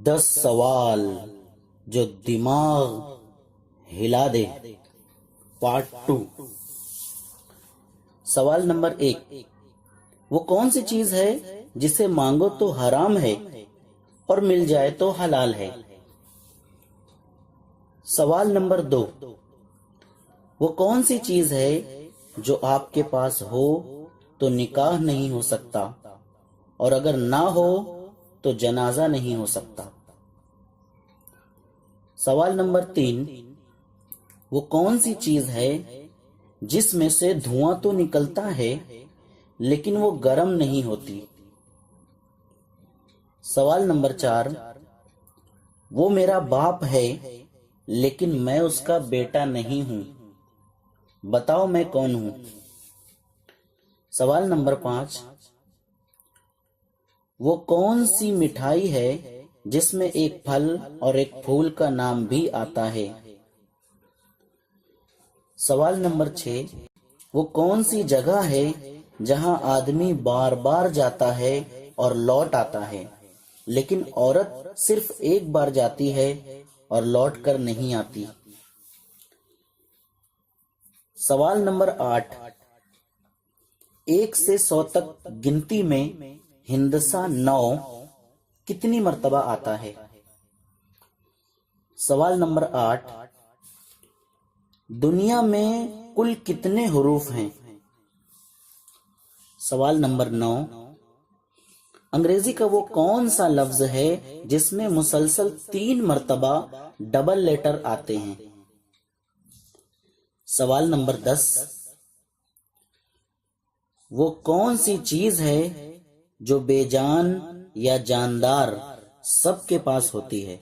10 सवाल जो दिमाग हिला दे। पार्ट 2। सवाल नंबर 1, वो कौन सी चीज है जिसे मांगो तो हराम है और मिल जाए तो हलाल है। सवाल नंबर 2, वो कौन सी चीज है जो आपके पास हो तो निकाह नहीं हो सकता और अगर ना हो तो जनाजा नहीं हो सकता। सवाल नंबर 3, वो कौन सी चीज है जिसमें से धुआं तो निकलता है लेकिन वो गर्म नहीं होती। सवाल नंबर 4, वो मेरा बाप है लेकिन मैं उसका बेटा नहीं हूं, बताओ मैं कौन हूं। सवाल नंबर 5, वो कौन सी मिठाई है जिसमें एक फल और एक फूल का नाम भी आता है। सवाल नंबर 6, वो कौन सी जगह है जहां आदमी बार बार जाता है और लौट आता है लेकिन औरत सिर्फ एक बार जाती है और लौट कर नहीं आती। सवाल नंबर 8, 1 से 100 तक गिनती में हिंदसा 9 कितनी मर्तबा आता है। सवाल नंबर 8, दुनिया में कुल कितने हुरूफ हैं। सवाल नंबर 9, अंग्रेजी का वो कौन सा लफ्ज है जिसमें मुसलसल 3 मर्तबा डबल लेटर आते हैं। सवाल नंबर 10, वो कौन सी चीज है जो बेजान या जानदार सबके पास होती है।